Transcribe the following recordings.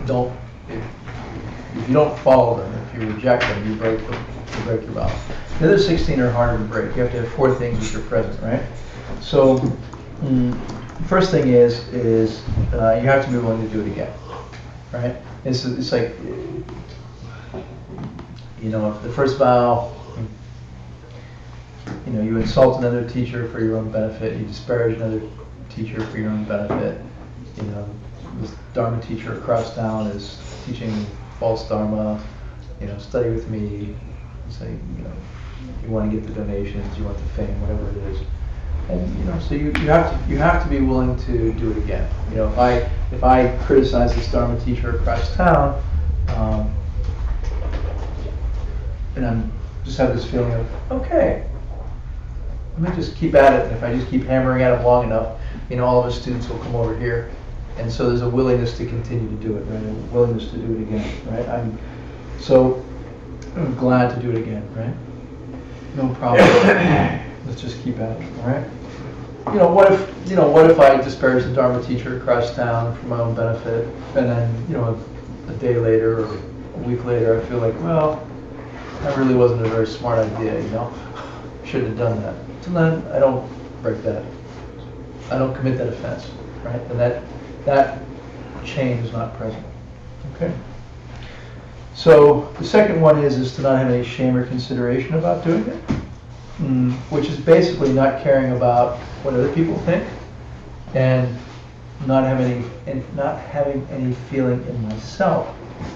don't, if you don't follow them, if you reject them, you break them, you break your vows. The other 16 are harder to break. You have to have 4 things which are present, right? So, first thing is you have to be willing to do it again, right? It's like, you know, if the first vow, you know, you insult another teacher for your own benefit, you disparage another teacher for your own benefit, you know, this Dharma teacher across town is teaching false Dharma, you know, study with me, say, you know, you want to get the donations, you want the fame, whatever it is. And, you know, so you have to be willing to do it again. You know, if I criticize this Dharma teacher across town, and I'm just have this feeling of, okay, let me just keep at it, and if I just keep hammering at it long enough, you know, all of his students will come over here. And so there's a willingness to continue to do it, right? A willingness to do it again, right? I'm glad to do it again, right? No problem. Let's just keep at it, all right? You know, what if I disparage the Dharma teacher across town for my own benefit, and then, you know, a day later or a week later, I feel like, well, that really wasn't a very smart idea, you know? Shouldn't have done that. So then I don't break that. I don't commit that offense, right? And that chain is not present. Okay. So the second one is to not have any shame or consideration about doing it, which is basically not caring about what other people think, and not having any feeling in myself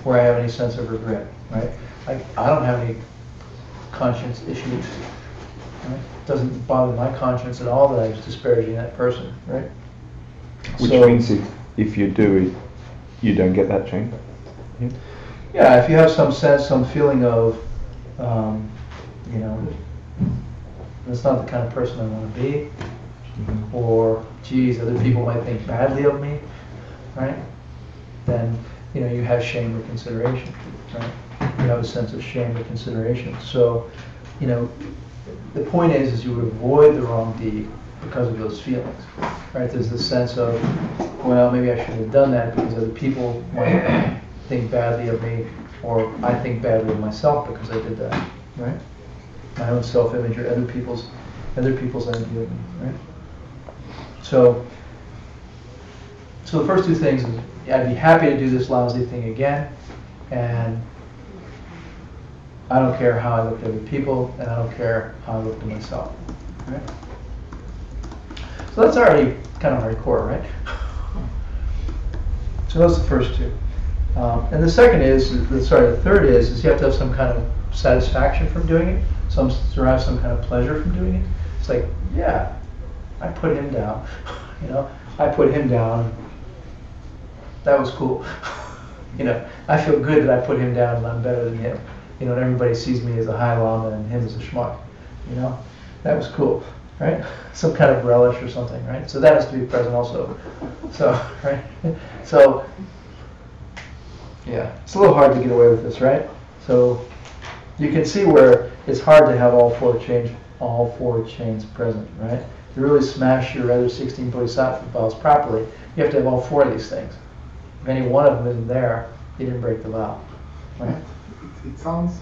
where I have any sense of regret. Right? I don't have any conscience issues. Right? It doesn't bother my conscience at all that I was disparaging that person. Right? Which means if you do it, you don't get that chain. Yeah, if you have some sense, some feeling of, you know, that's not the kind of person I want to be, or, geez, other people might think badly of me, right? Then, you know, you have shame or consideration, right? You have a sense of shame or consideration. So, you know, the point is you would avoid the wrong deed because of those feelings, right? There's this sense of, well, maybe I shouldn't have done that because other people might think badly of me, or I think badly of myself because I did that, right? My own self-image or other people's idea of me, right? So the first 2 things is I'd be happy to do this lousy thing again, and I don't care how I look at other people, and I don't care how I look at myself, right? So that's already kind of hardcore, right? So that's the first 2. And the third is you have to have some kind of satisfaction from doing it, derive some kind of pleasure from doing it. It's like, yeah, I put him down, you know, I put him down, that was cool. You know, I feel good that I put him down and I'm better than him. You know, and everybody sees me as a high lama and him as a schmuck, you know, that was cool, right? Some kind of relish or something, right? So that has to be present also. So, right? So, yeah, it's a little hard to get away with this, right? So you can see where it's hard to have all four chains present, right? To really smash your other 16 bodhisattva vows properly, you have to have all 4 of these things. If any one of them isn't there, you didn't break the vow, right? It sounds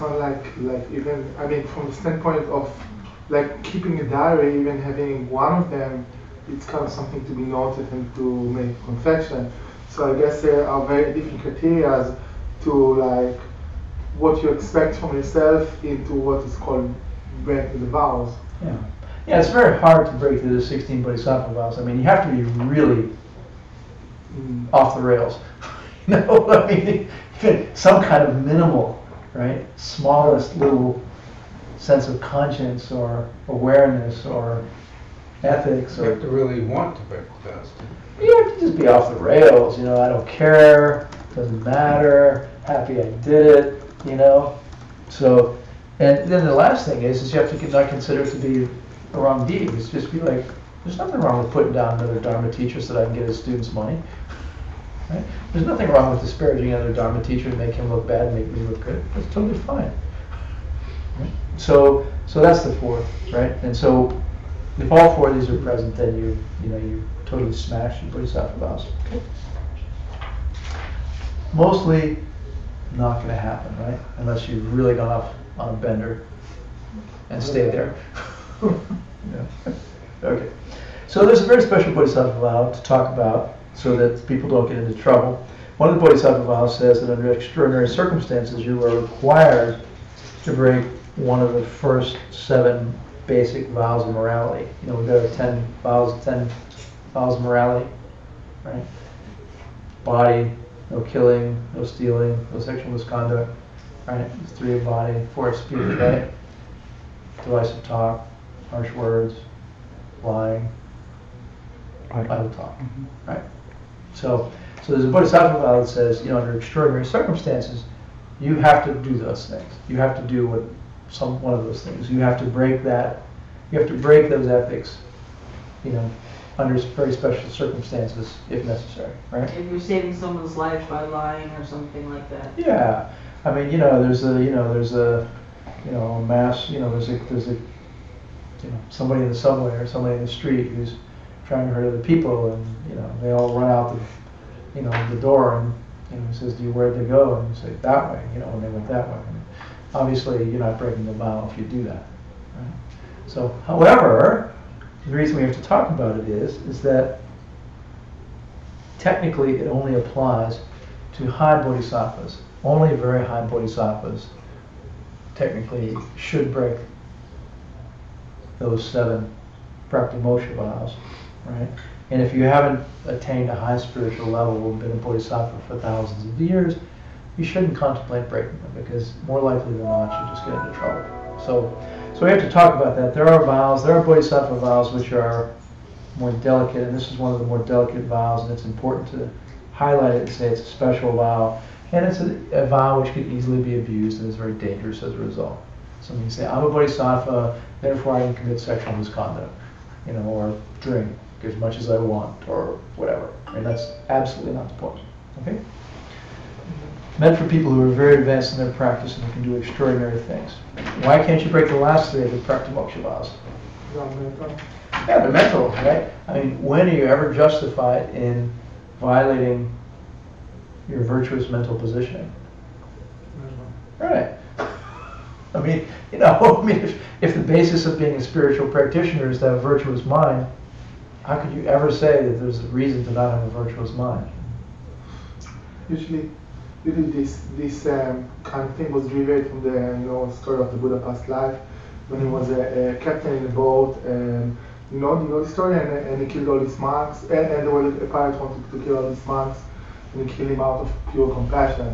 like even, I mean, from the standpoint of like keeping a diary, even having one of them, it's kind of something to be noted and to make confession. So I guess there are very different criteria to like what you expect from yourself into what is called breaking the vows. Yeah. Yeah, it's very hard to break through the 16 bodhisattva vows. I mean, you have to be really off the rails. You know, I mean, some kind of minimal, right, smallest little sense of conscience or awareness or ethics. You have to really want to break the vows. You have to just be off the rails. You know, I don't care, doesn't matter, happy I did it, you know. So, and then the last thing is you have to not consider it to be a wrong deed. It's just be like, there's nothing wrong with putting down another Dharma teacher so that I can get his students money. Right? There's nothing wrong with disparaging another Dharma teacher to make him look bad and make me look good. That's totally fine. Right? So that's the 4th, right? And so if all 4 of these are present, then you totally smash your bodhisattva vows. Okay. mostly not going to happen, right? Unless you've really gone off on a bender and stayed there. Yeah. Okay. So there's a very special Bodhisattva vow to talk about so that people don't get into trouble. One of the Bodhisattva vows says that under extraordinary circumstances you are required to break one of the first 7 basic vows of morality. You know, we've got 10 vows of morality, right? Body, no killing, no stealing, no sexual misconduct, right? There's 3 of body, 4 of speech, right? Divisive talk, harsh words, lying, idle talk, right? So there's a Bodhisattva vow that says, you know, under extraordinary circumstances, you have to do those things. You have to do one of those things. You have to break that. You have to break those ethics, you know, under very special circumstances, if necessary, right? If you're saving someone's life by lying or something like that. Yeah, I mean, you know, there's a mass, you know, there's a somebody in the subway or somebody in the street who's trying to hurt other people, and you know, they all run out the door, and you know, he says, where'd they go? And you say, that way, you know, and they went that way. And obviously, you're not breaking the vow if you do that. Right? So, however, the reason we have to talk about it is that technically it only applies to high bodhisattvas. Only very high bodhisattvas technically should break those 7 praktimoksha vows, right? And if you haven't attained a high spiritual level or been a bodhisattva for thousands of years, you shouldn't contemplate breaking them, because more likely than not you just get into trouble. So we have to talk about that. There are bodhisattva vows which are more delicate, and this is one of the more delicate vows, and it's important to highlight it and say it's a special vow, and it's a vow which could easily be abused and is very dangerous as a result. So when you say, I'm a bodhisattva, therefore I can commit sexual misconduct, you know, or drink as much as I want, or whatever. I mean, that's absolutely not the point. Okay? Meant for people who are very advanced in their practice and who can do extraordinary things. Why can't you break the last 3 of the praktimoksha vows? Yeah, they're mental, right? I mean, when are you ever justified in violating your virtuous mental positioning? Right. I mean, you know, if the basis of being a spiritual practitioner is to have a virtuous mind, how could you ever say that there's a reason to not have a virtuous mind? Usually this kind of thing was derived from the story of the Buddha past life, when he was a captain in a boat, and you know the story, and he killed all these monks, and there was a pirate wanted to kill all these monks, and he killed him out of pure compassion,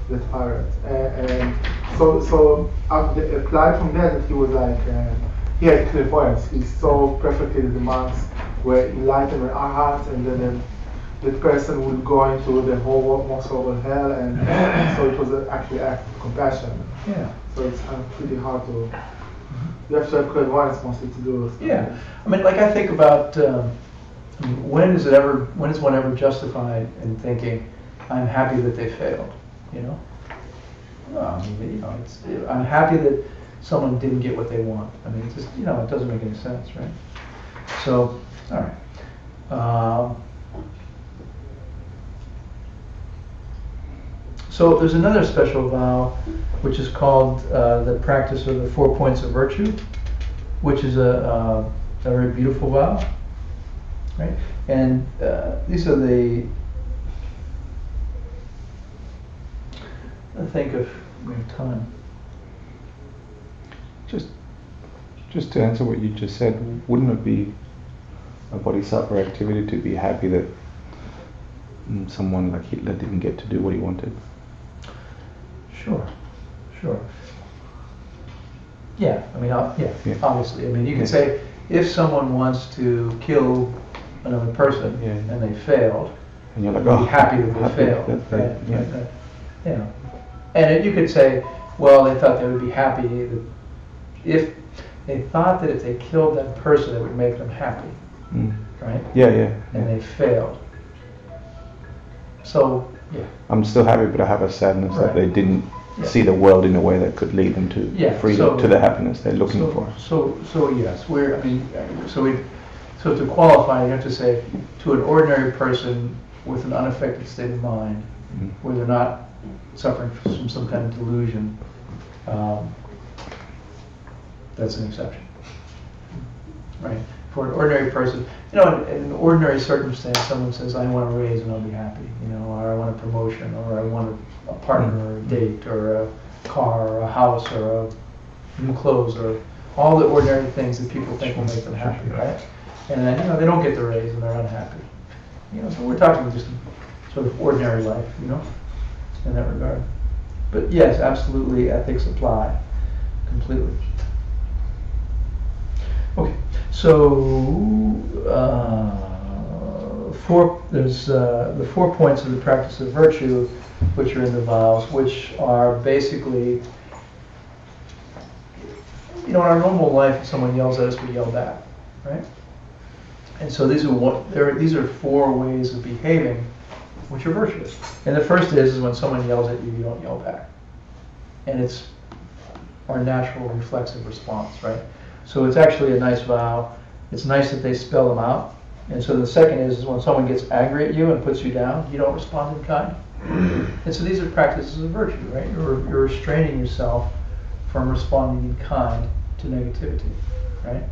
that pirate. And so applied from that he was like, he had clairvoyance. He saw perfectly that the monks were enlightened in our hearts, and then that person would go into the whole most horrible hell, and so it was actually an act of compassion. Yeah. So it's pretty hard to. You have to have clairvoyance mostly to do it. Yeah. I mean, like I think about when is one ever justified in thinking, I'm happy that they failed? You know. Well, I mean, you know, I'm happy that someone didn't get what they want. I mean, it's just, you know, it doesn't make any sense, right? So, all right. So there's another special vow, which is called the practice of the 4 points of virtue, which is a very beautiful vow, right? And these are I think if we have time. Just to answer what you just said, wouldn't it be a bodhisattva activity to be happy that someone like Hitler didn't get to do what he wanted? Sure. Yeah, I mean, yeah. Obviously. I mean, you can say, if someone wants to kill another person and they failed, and you're like, be happy that they failed. Yeah. And you could say, well, they thought they would be happy that if they thought that if they killed that person, it would make them happy, right? Yeah. And they failed. So, yeah. I'm still happy, but I have a sadness that they didn't see the world in a way that could lead them to freedom, to the happiness they're looking for. So yes, so to qualify, you have to say, to an ordinary person, with an unaffected state of mind, where they're not suffering from some kind of delusion, that's an exception, right? For an ordinary person, in an ordinary circumstance, someone says, I want a raise and I'll be happy, or I want a promotion, or I want a partner, or a date, or a car, or a house, or new clothes, or all the ordinary things that people think will make them happy, right? And then, they don't get the raise and they're unhappy. So we're talking just sort of ordinary life, in that regard. But yes, absolutely, ethics apply completely. Okay, so there's the 4 points of the practice of virtue, which are in the vows, which are basically, in our normal life, if someone yells at us, we yell back, right? And so these are 4 ways of behaving which are virtuous. And the first is when someone yells at you, you don't yell back. And it's our natural reflexive response, right? So it's actually a nice vow. It's nice that they spell them out. And so the second is when someone gets angry at you and puts you down, you don't respond in kind. And so these are practices of virtue, right? You're restraining yourself from responding in kind to negativity, right?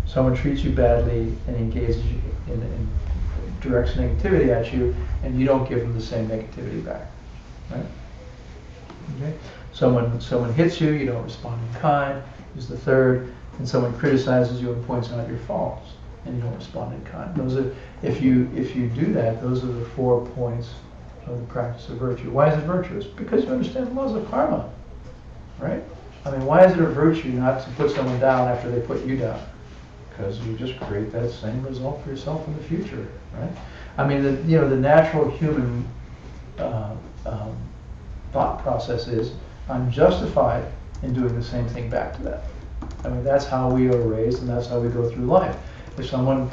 Someone treats you badly and engages you in directs negativity at you, and you don't give them the same negativity back, right? Okay. Someone hits you, you don't respond in kind, is the third, and someone criticizes you and points out your faults, and you don't respond in kind. Those are, if you do that, those are the 4 points of the practice of virtue. Why is it virtuous? Because you understand the laws of karma, right? I mean, why is it a virtue not to put someone down after they put you down? Because you just create that same result for yourself in the future, right? I mean, the natural human thought process is, I'm justified in doing the same thing back to them. I mean, that's how we are raised, and that's how we go through life. If someone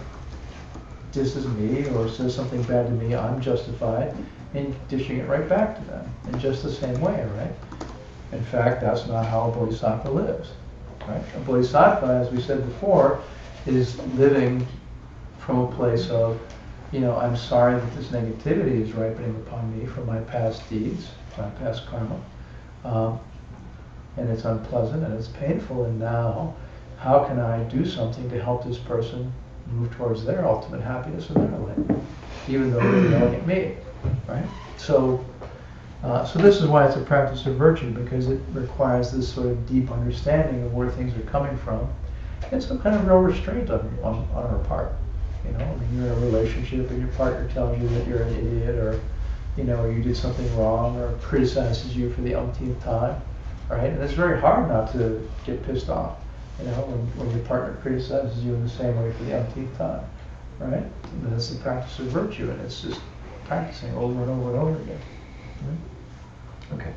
disses me or says something bad to me, I'm justified in dishing it right back to them in just the same way, right? In fact, that's not how a bodhisattva lives, right? A bodhisattva, as we said before, is living from a place of, I'm sorry that this negativity is ripening upon me from my past deeds, my past karma, and it's unpleasant and it's painful, and now how can I do something to help this person move towards their ultimate happiness in their life, even though they're yelling at me, right? So this is why it's a practice of virtue, because it requires this sort of deep understanding of where things are coming from, and some kind of real restraint on our part. I mean, you're in a relationship and your partner tells you that you're an idiot, or or you did something wrong, or criticizes you for the umpteenth time, right? And it's very hard not to get pissed off, when your partner criticizes you in the same way for the umpteenth time, right? And that's the practice of virtue, and it's just practicing over and over and over again. Okay.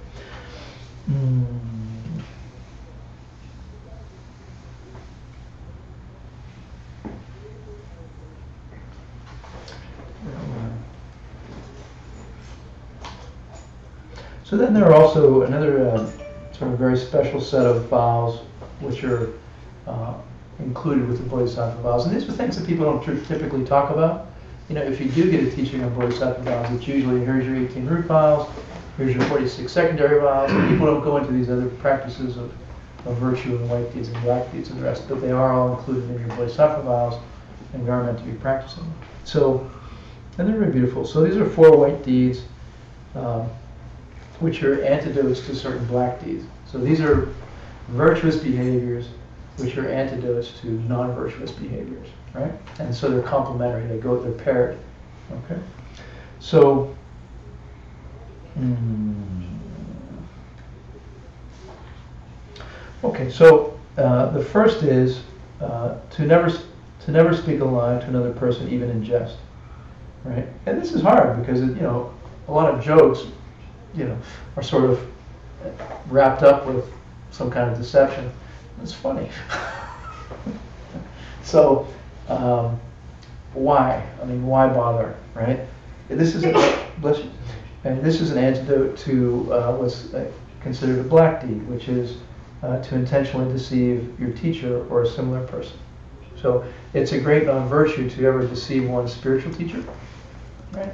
So then there are also another sort of very special set of vows which are included with the Bodhisattva vows. And these are things that people don't typically talk about. If you do get a teaching on Bodhisattva vows, it's usually here's your 18 root vows, here's your 46 secondary vows, and people don't go into these other practices of virtue and white deeds and black deeds and the rest, but they are all included in your Bodhisattva vows, and you are meant to be practicing them. So, and they're very beautiful. So these are 4 white deeds, which are antidotes to certain black deeds. So these are virtuous behaviors which are antidotes to non-virtuous behaviors, right? And so they're complementary, they're paired, okay? So, okay, so the first is to never speak a lie to another person, even in jest, right? And this is hard because, a lot of jokes, are sort of wrapped up with some kind of deception. It's funny. So, why? I mean, why bother, right? This is bless you. And this is an antidote to what's considered a black deed, which is to intentionally deceive your teacher or a similar person. So it's a great non-virtue to ever deceive one's spiritual teacher, right?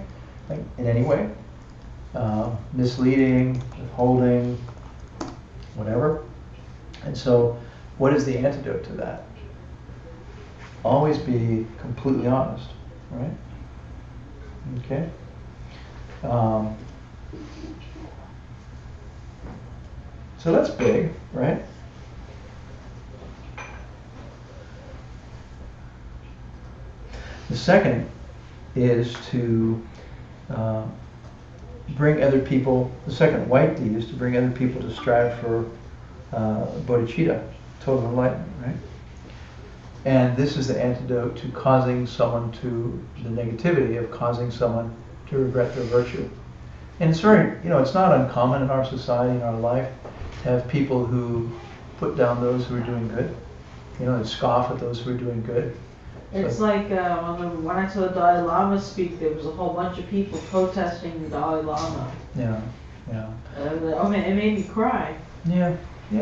like, in any way, misleading, withholding, whatever. And so, what is the antidote to that? Always be completely honest, right? Okay. So that's big, right? The second is to bring other people, the second white deed is to bring other people to strive for bodhicitta, total enlightenment, right? And this is the antidote to causing someone to, the negativity of causing someone to regret their virtue. And it's very, it's not uncommon in our society, in our life, to have people who put down those who are doing good, and scoff at those who are doing good. It's like when I saw the Dalai Lama speak, there was a whole bunch of people protesting the Dalai Lama. Yeah. I mean, it made me cry. Yeah,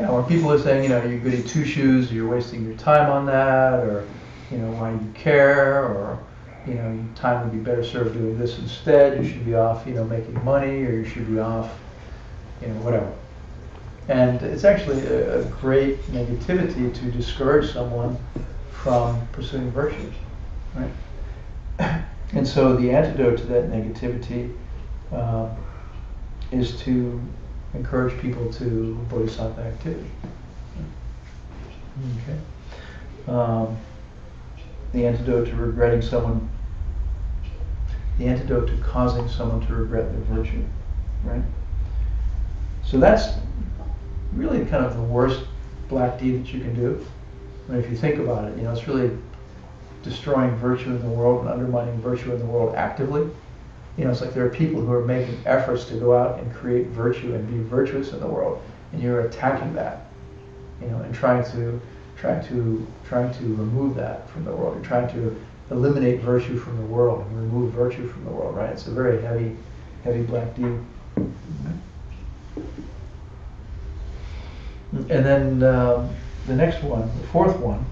or people are saying, you're goody two-shoes, you're wasting your time on that, or, why do you care, or, your time would be better served doing this instead, you should be off, making money, or you should be off, whatever. And it's actually a great negativity to discourage someone from pursuing virtues, right? And so the antidote to that negativity is to encourage people to bodhisattva activity. Okay. The antidote to regretting someone, the antidote to causing someone to regret their virtue, right? So that's really kind of the worst black deed that you can do. I mean, if you think about it, it's really destroying virtue in the world and undermining virtue in the world actively. It's like there are people who are making efforts to go out and create virtue and be virtuous in the world, and you're attacking that, and trying to remove that from the world. You're trying to eliminate virtue from the world and remove virtue from the world, right? It's a very heavy black deed. And then the next one, the fourth one.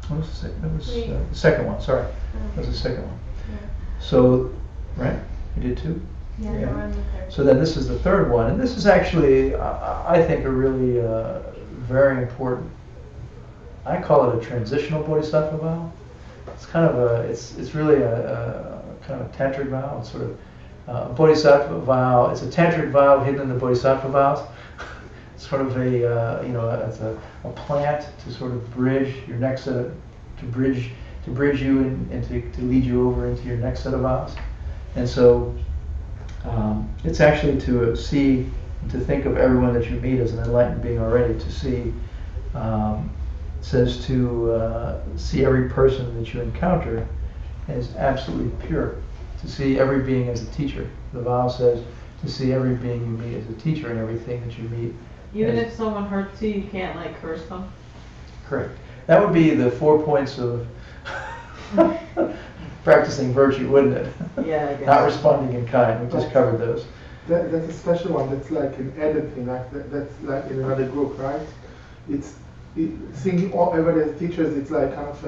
What was the second? That was the second one. Sorry, that was the second one. Yeah. So, right, you did too. Yeah, no, I'm the third. So then this is the third one, and this is actually, I think, a really very important. I call it a transitional bodhisattva vow. It's kind of it's really a kind of a tantric vow. It's sort of bodhisattva vow. It's a tantric vow hidden in the bodhisattva vows. It's sort of it's a plant to sort of bridge your next set of, to bridge you and to lead you over into your next set of vows. And so it's actually to see, to think of everyone that you meet as an enlightened being already, to see, says to see every person that you encounter as absolutely pure, to see every being as a teacher. The vow says to see every being you meet as a teacher, and everything that you meet. Even if someone hurts you, you can't curse them. Correct. That would be the 4 points of practicing virtue, wouldn't it? Yeah, I guess. Not responding in kind. We just covered those. That's a special one. That's like an added thing. That's like in another group, right? Thinking all every teachers. It's like kind of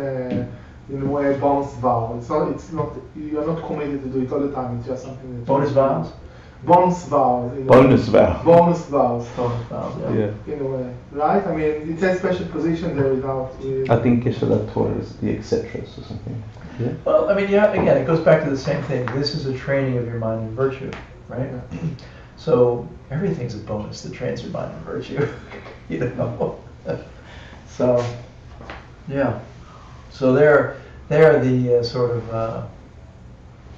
in a way a bonus vow. It's not. You are not committed to do it all the time. It's just something. That Bonus vows? Bonus vows. Bonus vow. Bonus vows. Bonus vows, Yeah. In a way, right? I mean, it's a special position there without. I think Geshe-la taught us the etceteras or something. Yeah. Well, I mean, yeah. Again, it goes back to the same thing. This is a training of your mind in virtue, right? So everything's a bonus that trains your mind in virtue. So, yeah. So they're the sort of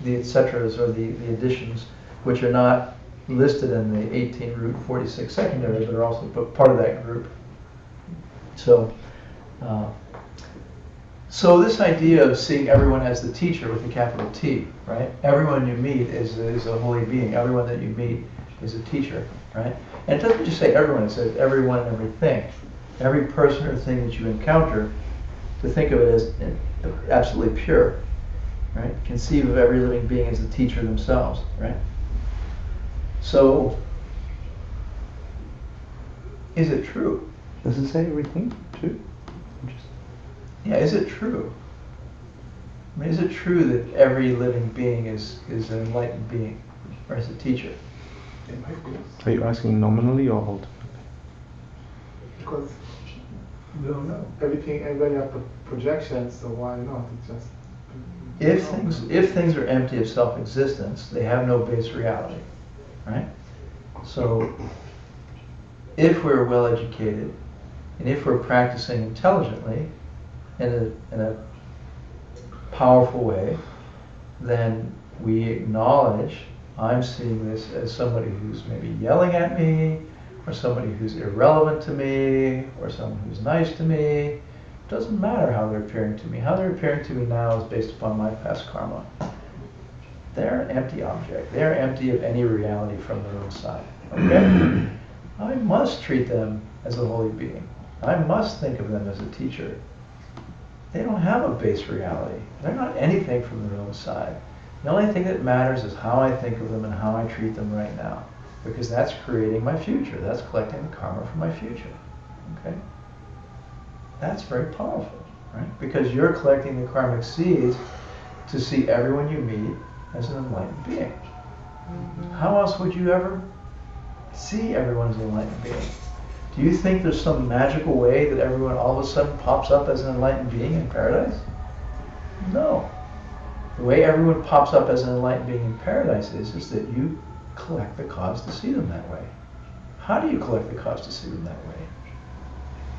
the etceteras, or the additions, which are not listed in the 18 root 46 secondary, but are also part of that group. So, so this idea of seeing everyone as the teacher with a capital T, right? Everyone you meet is a holy being. Everyone that you meet is a teacher, right? And it doesn't just say everyone, it says everyone and everything. Every person or thing that you encounter, to think of it as absolutely pure, right? Conceive of every living being as a teacher themselves, right? So, is it true? Does it say everything too? Yeah, is it true? I mean, is it true that every living being is an enlightened being, or is a teacher? It might be. Are you asking nominally or ultimately? Because We don't know. everybody have projections, so why not? It's just. If things are empty of self-existence, they have no base reality, right? So, if we're well educated, and if we're practicing intelligently, in a powerful way, then we acknowledge, I'm seeing this as somebody who's maybe yelling at me, or somebody who's irrelevant to me, or someone who's nice to me. Doesn't matter how they're appearing to me. How they're appearing to me now is based upon my past karma. They're an empty object. They're empty of any reality from their own side. Okay? I must treat them as a holy being. I must think of them as a teacher. They don't have a base reality. They're not anything from their own side. The only thing that matters is how I think of them and how I treat them right now. Because that's creating my future. That's collecting the karma for my future. Okay? That's very powerful, right? Because you're collecting the karmic seeds to see everyone you meet as an enlightened being. How else would you ever see everyone as an enlightened being? Do you think there's some magical way that everyone all of a sudden pops up as an enlightened being in paradise? No. The way everyone pops up as an enlightened being in paradise is that you collect the cause to see them that way. How do you collect the cause to see them that way?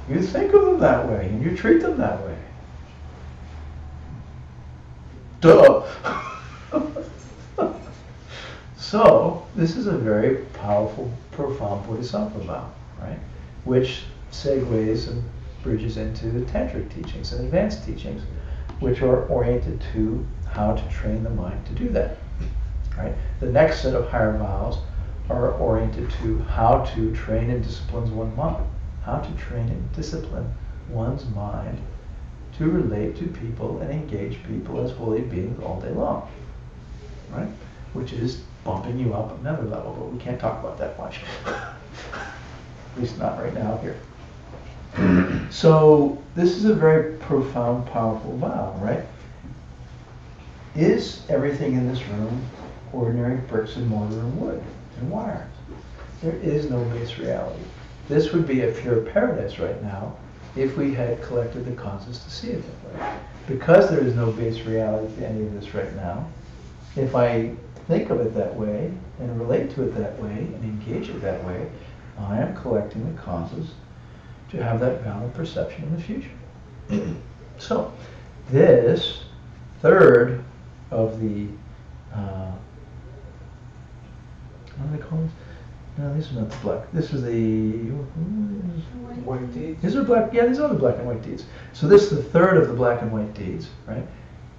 You think of them that way, and you treat them that way. Duh! So, this is a very powerful, profound Bodhisattva vow, right? Which segues and bridges into the tantric teachings and advanced teachings, which are oriented to how to train the mind to do that, right? The next set of higher vows are oriented to how to train and discipline one's mind. How to train and discipline one's mind to relate to people and engage people as holy beings all day long, right? Which is bumping you up another level, but we can't talk about that much. At least not right now here. So this is a very profound, powerful vow, right? Is everything in this room ordinary bricks and mortar and wood and wires? There is no base reality. This would be a pure paradise right now if we had collected the causes to see it that way. Because there is no base reality to any of this right now, if I think of it that way and relate to it that way and engage it that way, I am collecting the causes to have that valid perception in the future. So, this third of the, what do they call this? No, these are not the black. This is the White deeds. These are black. Yeah, these are the black and white deeds. So this is the third of the black and white deeds, right?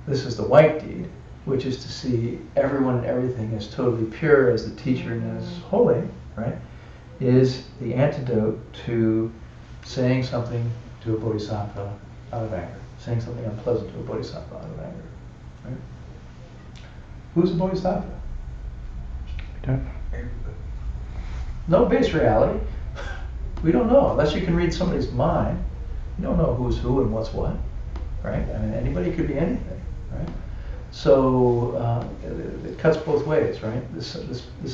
This is the white deed, which is to see everyone and everything as totally pure as the teacher and as holy, right? Is the antidote to saying something to a bodhisattva out of anger, saying something unpleasant to a bodhisattva out of anger, right? Who's a bodhisattva? We don't know. No base reality. We don't know. Unless you can read somebody's mind, you don't know who's who and what's what, right? I mean, anybody could be anything, right? So it cuts both ways, right? This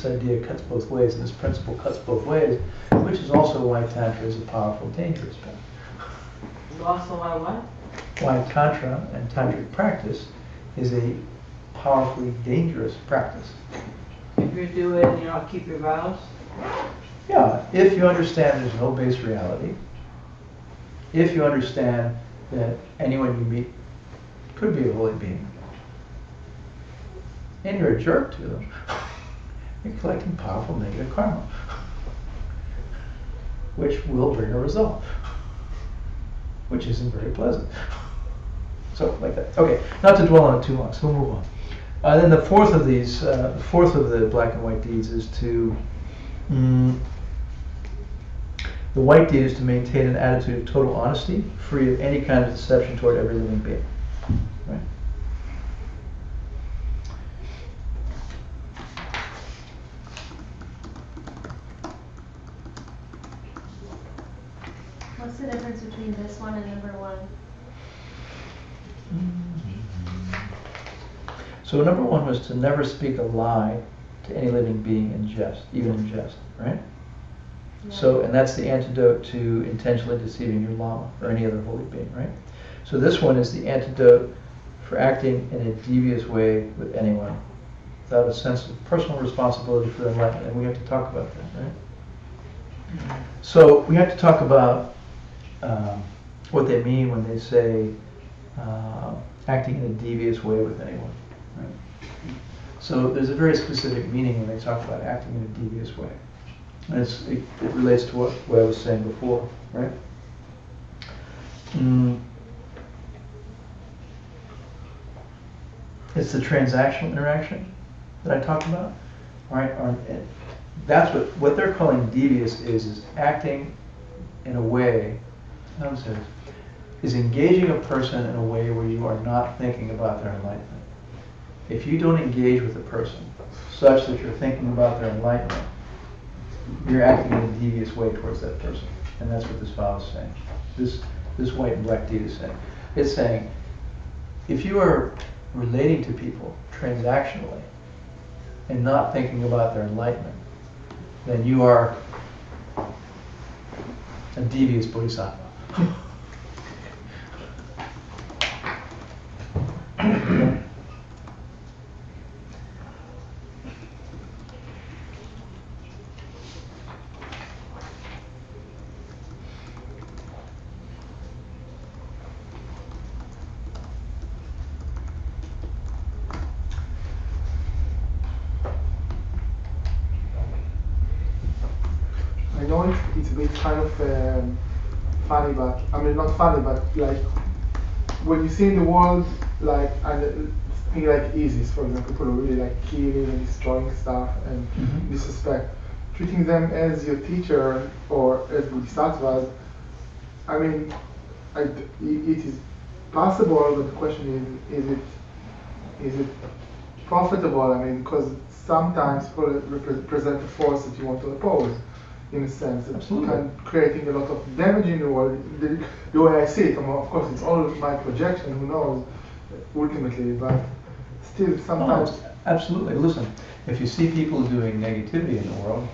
idea cuts both ways, and this principle cuts both ways, which is also why Tantra is a powerful, dangerous path. Also why what? Why Tantra and Tantric practice is a powerfully dangerous practice. If you do it and you don't keep your vows? Yeah, if you understand there's no base reality, if you understand that anyone you meet could be a holy being, and you're a jerk to them, you're collecting powerful negative karma, which will bring a result, which isn't very pleasant. So, like that. Okay, not to dwell on it too long, so we'll move on. Then the fourth of these, the fourth of the black and white deeds is to the white deed is to maintain an attitude of total honesty, free of any kind of deception toward every living being. Right? What's the difference between this one and number one? So number one was to never speak a lie to any living being in jest, even in jest, right? So, and that's the antidote to intentionally deceiving your Lama or any other holy being, right? So this one is the antidote for acting in a devious way with anyone without a sense of personal responsibility for their enlightenment. And we have to talk about that, right? So we have to talk about what they mean when they say acting in a devious way with anyone, right? So there's a very specific meaning when they talk about acting in a devious way. And it relates to what I was saying before, right? It's the transactional interaction that I talked about, right? That's what they're calling devious is acting in a way, how to say this, is engaging a person in a way where you are not thinking about their enlightenment. If you don't engage with a person such that you're thinking about their enlightenment, you're acting in a devious way towards that person. And that's what this vow is saying. This white and black deed is saying. It's saying, if you are relating to people transactionally and not thinking about their enlightenment, then you are a devious bodhisattva. I know it's a bit kind of funny, but I mean not funny, but like when you see in the world like and things like ISIS, for example, people who really like killing and destroying stuff and disrespect, treating them as your teacher or as bodhisattvas. I mean, it is possible, but the question is it profitable? I mean, because sometimes people represent a force that you want to oppose. In a sense, it's kind of creating a lot of damage in the world. The way I see it, of course, it's all my projection. Who knows, ultimately, but still, sometimes. No, absolutely. Listen, if you see people doing negativity in the world,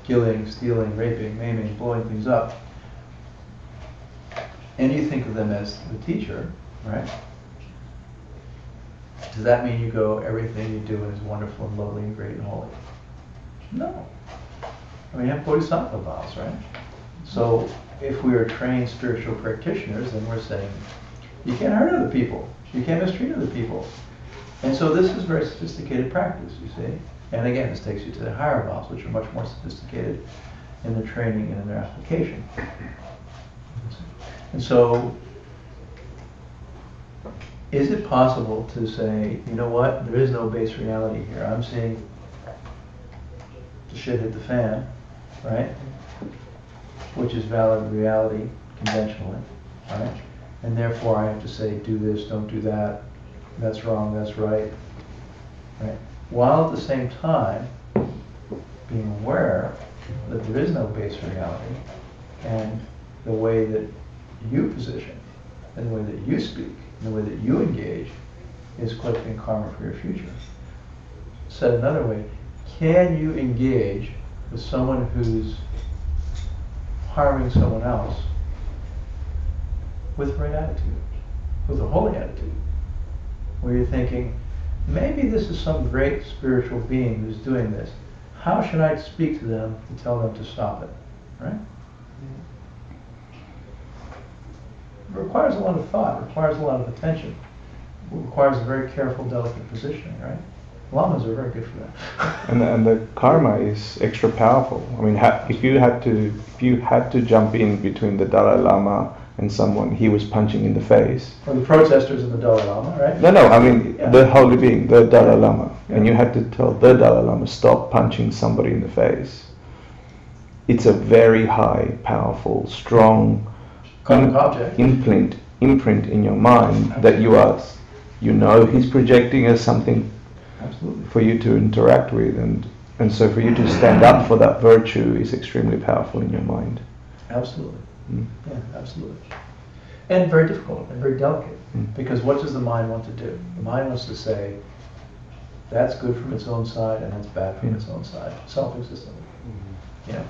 killing, stealing, raping, maiming, blowing things up, and you think of them as the teacher, right? Does that mean you go, everything you do is wonderful and lovely and great and holy? No. I mean, you have bodhisattva vows, right? So if we are trained spiritual practitioners, then we're saying, you can't hurt other people. You can't mistreat other people. And so this is very sophisticated practice, you see. And again, this takes you to the higher vows, which are much more sophisticated in their training and in their application. And so, is it possible to say, you know what, there is no base reality here. I'm seeing the shit hit the fan, right? Which is valid reality conventionally, right? And therefore I have to say, do this, don't do that, that's wrong, that's right, right? While at the same time being aware that there is no base reality and the way that you position and the way that you speak and the way that you engage is collecting karma for your future. Said another way, can you engage with someone who's harming someone else with the right attitude, with a holy attitude, where you're thinking, maybe this is some great spiritual being who's doing this. How should I speak to them to tell them to stop it, right? It requires a lot of thought, it requires a lot of attention, it requires a very careful, delicate positioning, right? Lamas are very good for that. And the karma is extra powerful. I mean, if you had to jump in between the Dalai Lama and someone he was punching in the face. Or the protesters and the Dalai Lama, right? No, I mean the holy being, the Dalai Lama, and you had to tell the Dalai Lama stop punching somebody in the face. It's a very high, powerful, strong imprint in your mind that you know he's projecting as something. Absolutely. For you to interact with, and so for you to stand up for that virtue is extremely powerful in your mind. Absolutely. Yeah, absolutely. And very difficult and very delicate, because what does the mind want to do? The mind wants to say, that's good from its own side and that's bad from its own side, self-existent. You know,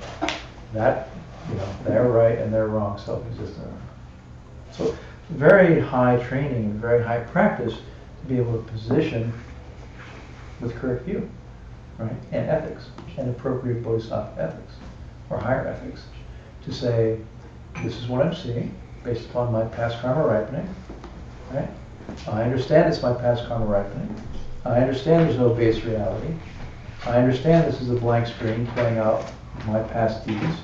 that, you know, they're right and they're wrong, self-existent. So very high training and very high practice to be able to position with correct view, right? And ethics, and appropriate bodhisattva ethics, or higher ethics, to say, this is what I'm seeing based upon my past karma ripening, right? I understand it's my past karma ripening. I understand there's no base reality. I understand this is a blank screen playing out my past deeds.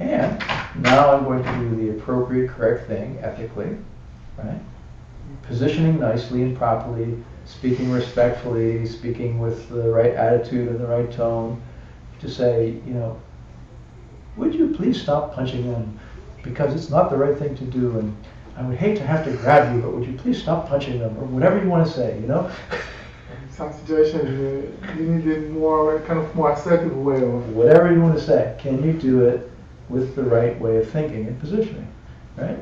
And now I'm going to do the appropriate, correct thing ethically, right? Positioning nicely and properly, speaking respectfully, speaking with the right attitude and the right tone, to say, you know, would you please stop punching them, because it's not the right thing to do, and I would hate to have to grab you, but would you please stop punching them, or whatever you want to say, you know? In some situations, you need a more kind of more assertive way of. Whatever you want to say, can you do it with the right way of thinking and positioning, right?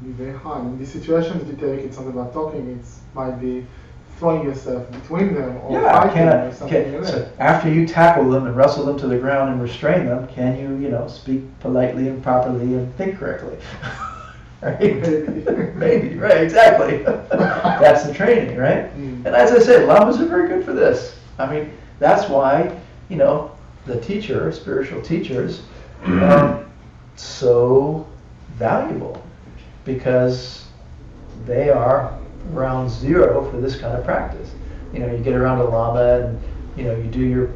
Be very hard. In these situations, you take it's not about talking. It might be throwing yourself between them or fighting or something like that. So after you tackle them and wrestle them to the ground and restrain them, can you, you know, speak politely and properly and think correctly? Right? Maybe, right, exactly. That's the training, right? And as I say, Lamas are very good for this. I mean, that's why, you know, the teacher, spiritual teachers, are so valuable, because they are ground zero for this kind of practice. You know, you get around a Lama and, you know, you do your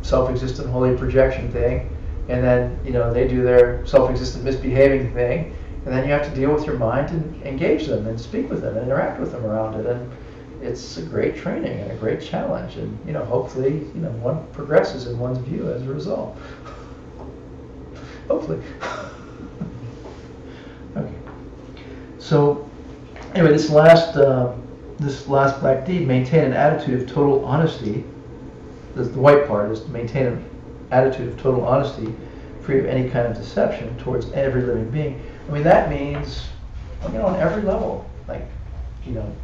self-existent holy projection thing, and then, you know, they do their self-existent misbehaving thing, and then you have to deal with your mind and engage them and speak with them and interact with them around it. And it's a great training and a great challenge, and, you know, hopefully, you know, one progresses in one's view as a result. Hopefully. Okay. So, anyway, this last black deed, maintain an attitude of total honesty. The white part is to maintain an attitude of total honesty, free of any kind of deception towards every living being. I mean, that means, you know, on every level, like, you know,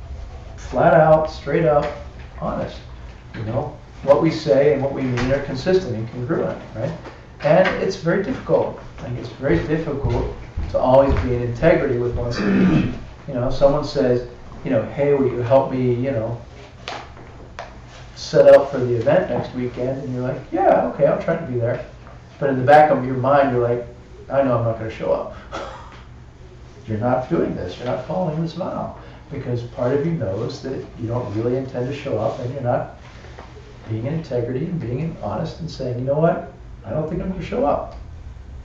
flat out, straight up, honest. You know, what we say and what we mean are consistent and congruent, right? And it's very difficult. Like, it's very difficult to always be in integrity with one's speech. You know, someone says, you know, hey, will you help me, you know, set up for the event next weekend? And you're like, yeah, okay, I'll try to be there. But in the back of your mind, you're like, I know I'm not going to show up. You're not doing this. You're not following this vow. Because part of you knows that you don't really intend to show up, and you're not being in integrity and being honest and saying, you know what, I don't think I'm going to show up.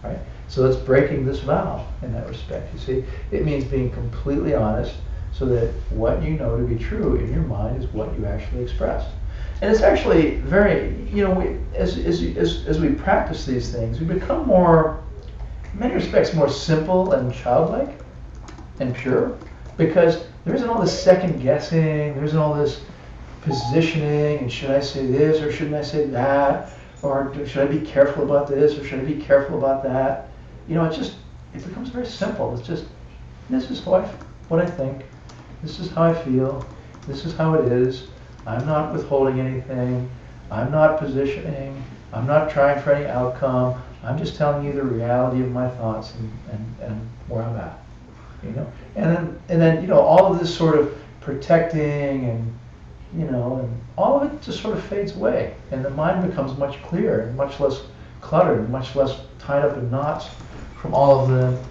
Right? So it's breaking this vow in that respect. You see, it means being completely honest, so that what you know to be true in your mind is what you actually express. And it's actually very, you know, as we practice these things, we become more, in many respects, more simple and childlike and pure, because there isn't all this second guessing, there isn't all this positioning, and should I say this or shouldn't I say that, or should I be careful about this or should I be careful about that? You know, it becomes very simple. It's just, this is what I think, this is how I feel, this is how it is. I'm not withholding anything, I'm not positioning, I'm not trying for any outcome, I'm just telling you the reality of my thoughts and where I'm at. You know, and then you know, all of this sort of protecting and, you know, and all of it just sort of fades away, and the mind becomes much clearer and much less cluttered and much less tied up in knots from all of the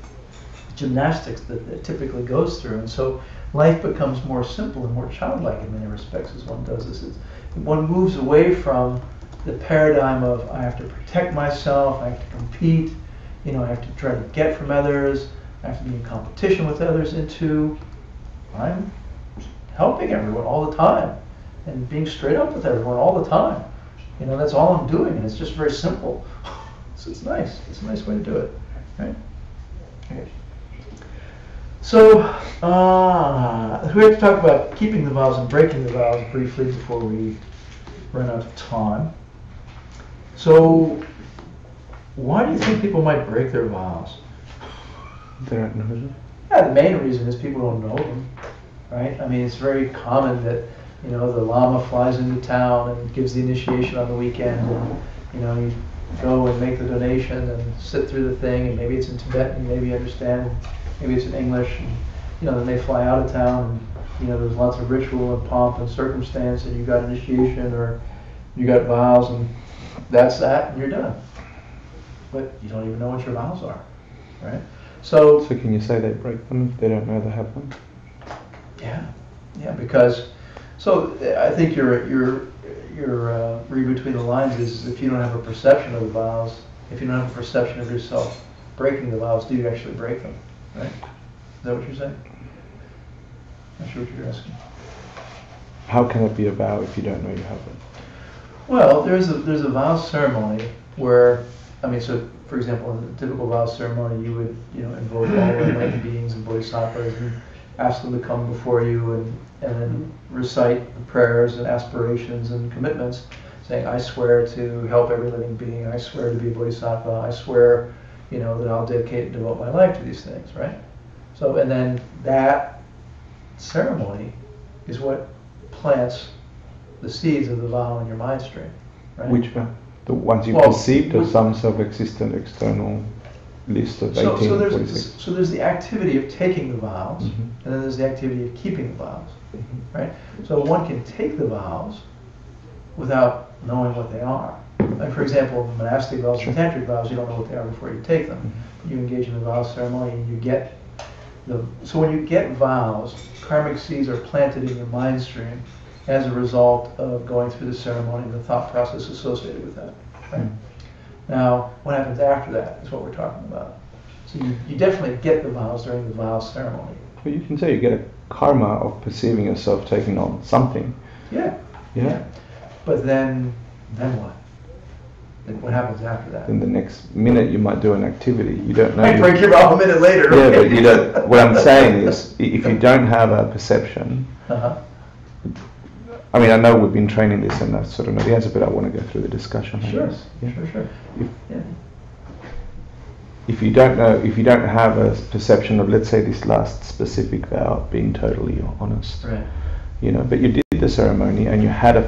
gymnastics that it typically goes through. And so life becomes more simple and more childlike in many respects as one does this. One moves away from the paradigm of, I have to protect myself, I have to compete, you know, I have to try to get from others, I have to be in competition with others, into, I'm helping everyone all the time and being straight up with everyone all the time. You know, that's all I'm doing, and it's just very simple. So it's nice. It's a nice way to do it, right? Okay. So we have to talk about keeping the vows and breaking the vows briefly before we run out of time. So why do you think people might break their vows? They don't know them. Yeah, the main reason is people don't know them, right? I mean, it's very common that you know, the Lama flies into town and gives the initiation on the weekend, and, you know, you go and make the donation and sit through the thing, and maybe it's in Tibetan, maybe you understand, maybe it's in English, and, you know, then they fly out of town, and, you know, there's lots of ritual and pomp and circumstance, and you got initiation or you got vows, and that's that, and you're done. But you don't even know what your vows are, right? So can you say they break them if they don't know they have them? Yeah, because so I think your read between the lines is if you don't have a perception of the vows, if you don't have a perception of yourself breaking the vows, do you actually break them, right? Is that what you're saying? I'm not sure what you're asking. How can it be a vow if you don't know you have it? Well, there's a vow ceremony where, I mean, so for example, in a typical vow ceremony, you would, you know, invoke all the enlightened beings and bodhisattvas and ask them to come before you and then recite the prayers and aspirations and commitments, saying, I swear to help every living being, I swear to be a bodhisattva, I swear, you know, that I'll dedicate and devote my life to these things, right? So, and then that ceremony is what plants the seeds of the vow in your mind stream, right? Which vow? The ones you Well, perceived, or some self-existent external list of 18, so 46? there's the activity of taking the vows, Mhm. and then there's the activity of keeping the vows, Mhm. right? So one can take the vows without knowing what they are. Like for example, monastic vows and tantric vows, you don't know what they are before you take them. Mhm. You engage in the vow ceremony and you get so when you get vows, karmic seeds are planted in your mind stream as a result of going through the ceremony and the thought process associated with that, right? Mhm. Now, what happens after that is what we're talking about. So you definitely get the vows during the vow ceremony. Well, you can say you get a karma of perceiving yourself taking on something. Yeah. Yeah. But then what? Like what happens after that? Then the next minute you might do an activity. You don't know. I break your vow a minute later. Yeah, but you don't. What I'm saying is, if you don't have a perception, Uh-huh. I mean, I know we've been training this, and I sort of know the answer, but I want to go through the discussion. I Sure. guess. Yeah. Sure. If, Yeah. if you don't know, if you don't have a perception of, let's say, this last specific vow, being totally honest, Right. you know, but you did the ceremony and you had a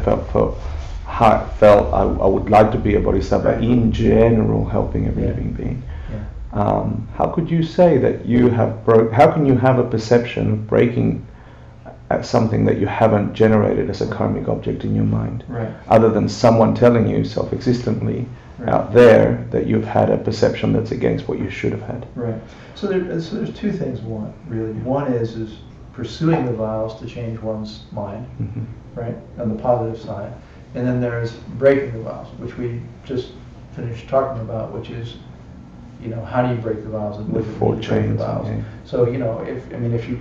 heartfelt, I would like to be a bodhisattva Right. in general, helping every Yeah. living being. Yeah. How could you say that you have how can you have a perception of breaking at something that you haven't generated as a karmic object in your mind, Right. other than someone telling you self-existently Right. out there that you've had a perception that's against what you should have had? Right. So there's two things. One is pursuing the vows to change one's mind, Mhm. right, on the positive side, and then there's breaking the vows, which we just finished talking about, which is, you know, how do you break the vows and what The do you 4 mean to break the chains, vows? yeah. So you know, if you're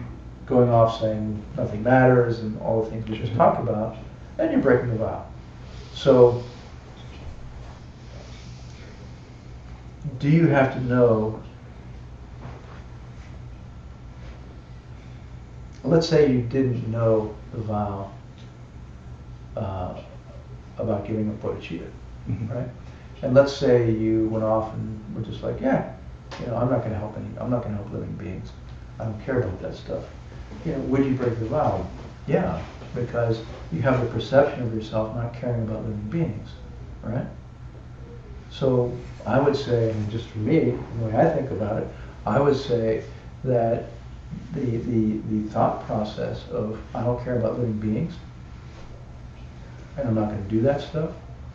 going off saying nothing matters and all the things we just talked about, then you're breaking the vow. So do you have to know? Let's say you didn't know the vow about giving up bodhicitta, Mhm. right? And let's say you went off and were just like, yeah, you know, I'm not going to help living beings. I don't care about that stuff. You know, would you break the vow? Yeah, because you have a perception of yourself not caring about living beings, right? So I would say, and just for me, the way I think about it, I would say that the thought process of I don't care about living beings and I'm not going to do that stuff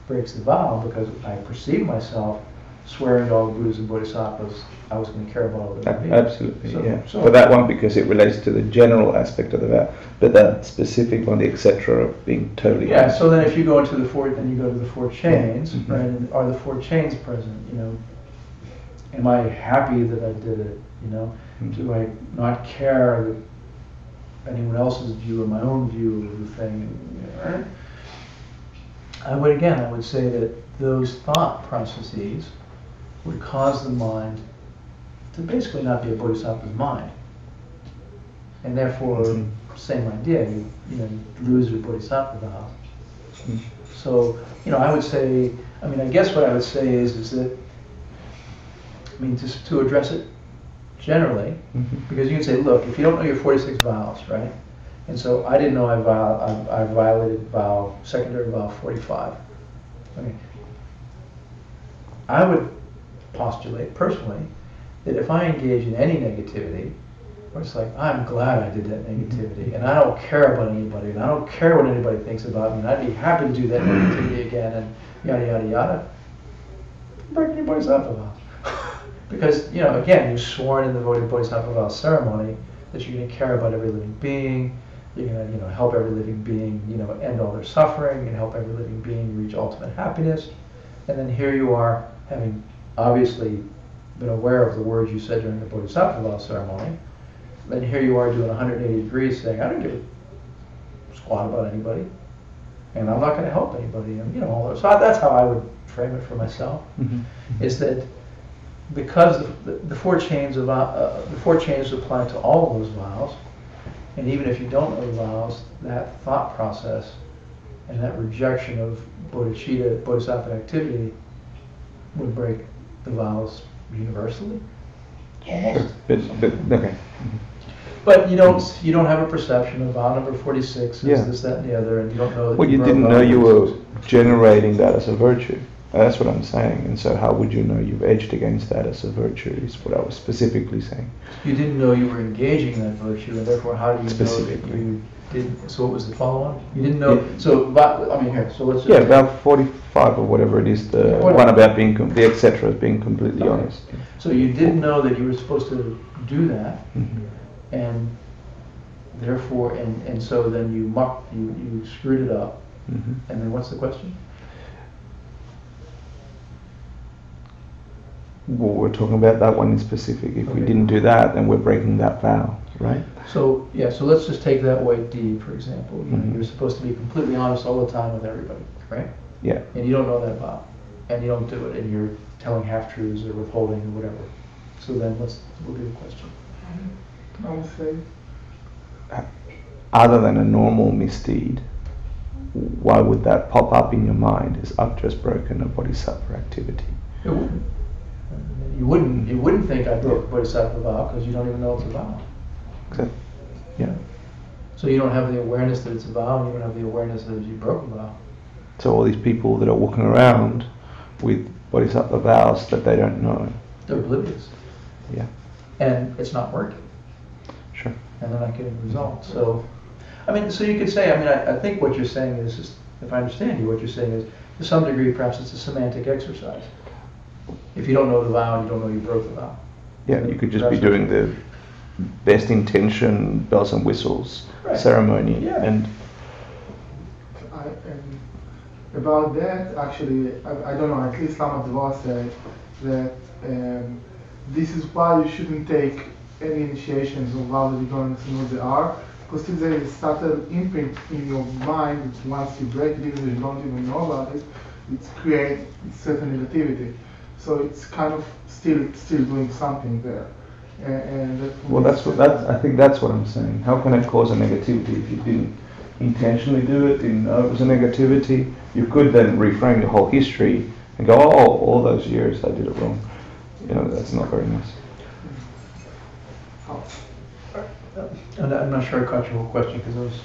breaks the vow, because I perceive myself swearing to all the Buddhas and Bodhisattvas I was going to care about all living beings. Absolutely, So- yeah. so- For that one, because it relates to the general aspect of the vow, but the specific one, the etc. of being totally Yeah, honest. so then if you go into the four, then you go to the 4 chains, Mhm. right? And are the 4 chains present? You know, am I happy that I did it? You know, Mhm. do I not care that anyone else's view or my own view of the thing? Right? I would say that those thought processes would cause the mind to basically not be a bodhisattva's mind, and therefore, Mhm. same idea. You lose your bodhisattva vow. Mhm. So, you know, I would say, I mean, I guess what I would say is that, I mean, just to address it generally, Mhm. because you can say, look, if you don't know your 46 vows, right, And so I didn't know I violated secondary vow 45. Okay. I would postulate personally that if I engage in any negativity, where it's like, I'm glad I did that negativity, and I don't care about anybody, and I don't care what anybody thinks about me, and I'd be happy to do that negativity again, and yada, yada, yada. Break any bodhisattva vow. Because, you know, again, you're sworn in the bodhisattva vow ceremony that you're going to care about every living being, you're going to, you know, help every living being, you know, end all their suffering, and help every living being reach ultimate happiness. And then here you are, having obviously been aware of the words you said during the bodhisattva vow ceremony. Then here you are doing 180 degrees saying, I don't give a squat about anybody, and I'm not going to help anybody, and you know, all that. So that's how I would frame it for myself, is that because the four chains apply to all of those vows, and even if you don't know the vows, that thought process and that rejection of bodhicitta, bodhisattva activity would break the vows universally. Almost. Okay. But you don't have a perception of vow number 46 is this, that, and the other, and you don't know that. Well, you didn't know you were generating that as a virtue. That's what I'm saying. And so how would you know you've edged against that as a virtue is what I was specifically saying. You didn't know you were engaging in that virtue, and therefore how do you know that you didn't? So what was the follow-on? You didn't know. Yeah. So, I mean, here, so let's just... Yeah, about 45 or whatever it is, the one about being, the etc. being completely honest. So you didn't know that you were supposed to do that, and therefore, and so then you screwed it up, and then what's the question? Well, we're talking about that one in specific. If we didn't do that, then we're breaking that vow, right? So yeah, so let's just take that white D, for example. You know, you're supposed to be completely honest all the time with everybody, right? Yeah. And you don't know that vow, and you don't do it, and you're telling half-truths or withholding or whatever. So then what will be the question? I would say, Other than a normal misdeed, why would that pop up in your mind as I've just broken a bodhisattva activity? It wouldn't. You wouldn't think I broke a bodhisattva vow because you don't even know it's a vow. Okay. Yeah. So you don't have the awareness that it's a vow, and you don't have the awareness that you broke a vow. So all these people that are walking around with bodhisattva vows that they don't know. They're oblivious. Yeah. And it's not working. Sure. And they're not getting results. So, I mean, so you could say, I mean, I think what you're saying is, if I understand you, what you're saying is, to some degree, perhaps it's a semantic exercise. If you don't know the vow and you don't know you broke the vow. Yeah, you could just be doing the best intention, bells and whistles ceremony. Yeah. And about that, actually, I don't know, at least Lama Dvar said that this is why you shouldn't take any initiations of vows that you don't know what they are, because still there is subtle imprint in your mind that once you break it, even if you don't even know about it, it creates certain negativity. So it's kind of still doing something there. And I think that's what I'm saying. How can it cause a negativity if you didn't intentionally do it, didn't know it was a negativity? You could then reframe your whole history and go, oh, all those years I did it wrong. You know, that's not very nice. And I'm not sure I caught your whole question because I was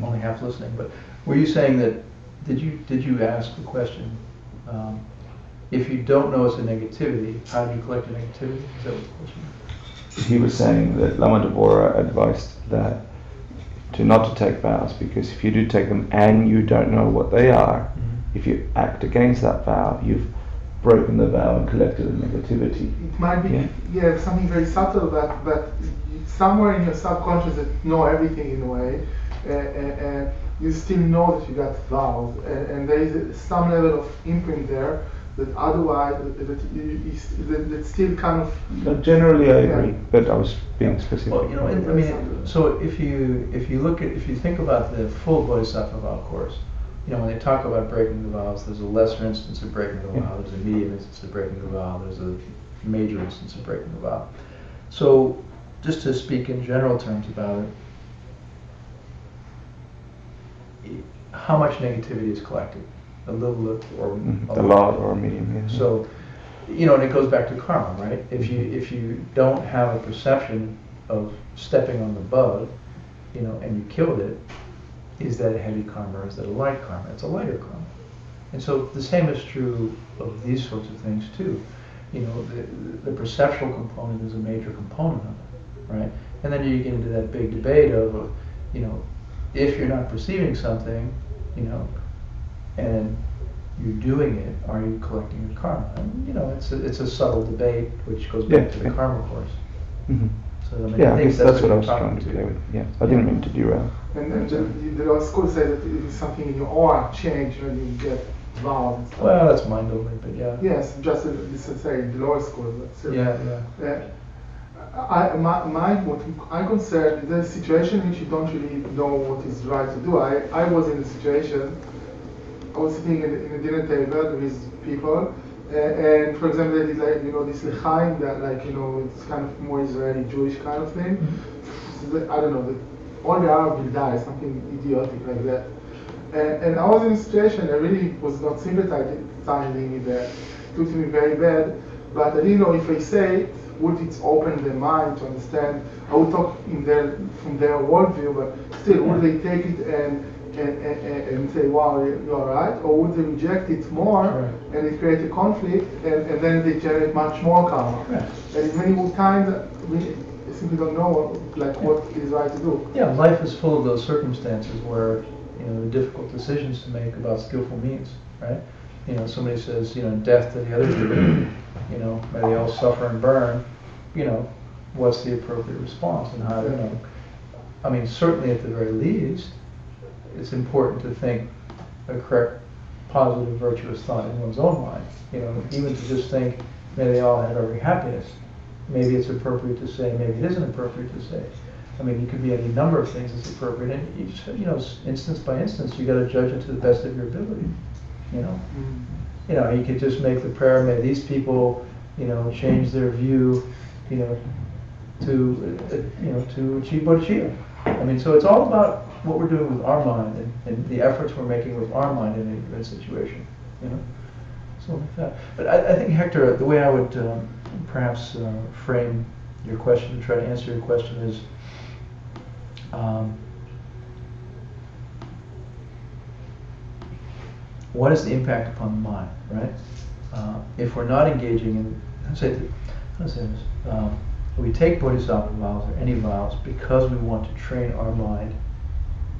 only half listening. But were you saying that? Did you ask the question? If you don't know it's a negativity, how do you collect a negativity? Is that what the question is? He was saying that Lama Devora advised that not to take vows, because if you do take them and you don't know what they are, if you act against that vow, you've broken the vow and collected a negativity. It might be something very subtle, but somewhere in your subconscious that know everything in a way, and you still know that you got vows, and there is some level of imprint there that otherwise that still kind of. But generally, I agree, but I was being specific. Well, you know, I mean, so if you think about the full Bodhisattva vow course, you know, when they talk about breaking the vows, there's a lesser instance of breaking the vow, there's a medium instance of breaking the vow, there's a major instance of breaking the vow. So, just to speak in general terms about it, how much negativity is collected? A little or a lot or a medium. Yeah. So, you know, and it goes back to karma, right? If you don't have a perception of stepping on the bug, and you killed it, is that a heavy karma or is that a light karma? It's a lighter karma. And so the same is true of these sorts of things too. The perceptual component is a major component of it, right? And then you get into that big debate of, if you're not perceiving something, and you're doing it, are you collecting your karma? And it's a subtle debate which goes back to the karma course. Mm-hmm. So I I guess that's what I was you're trying to talking play with. Yeah, I didn't mean to derail. And the law school said that it is something in your aura change when you get vows and stuff. Well, that's mind only, but yeah. Yes, just this is saying the lower school. So, Yeah. What I'm concerned is the situation in which you don't really know what is right to do. I was in a situation. I was sitting in a dinner table with people, and for example, they did this lechaim that it's kind of more Israeli Jewish kind of thing. Mm-hmm. I don't know. All the Arab will die, something idiotic like that. And I was in a situation I really was not sympathizing with that. It looked to me very bad, but I didn't know if I say it, would it open their mind to understand? I would talk from their worldview, but still, would they take it and say, wow, you're all right? Or would they reject it more, and it create a conflict, and then they generate much more karma? And in many times, we simply don't know what is right to do. Yeah, life is full of those circumstances where there are difficult decisions to make about skillful means, right? Somebody says, death to the other two, may they all suffer and burn. What's the appropriate response and how to I mean, certainly at the very least, it's important to think a correct, positive, virtuous thought in one's own mind. Even to just think, may they all have every happiness. Maybe it's appropriate to say, maybe it isn't appropriate to say. I mean, it could be any number of things that's appropriate, and you just, instance by instance, you got to judge it to the best of your ability. You could just make the prayer, may these people, change their view, to achieve bodhicitta. I mean, so it's all about what we're doing with our mind and the efforts we're making with our mind in a given situation. So like that. But I think, Hector, the way I would perhaps frame your question, to try to answer your question is, what is the impact upon the mind, right? If we're not engaging in, we take bodhisattva vows or any vows because we want to train our mind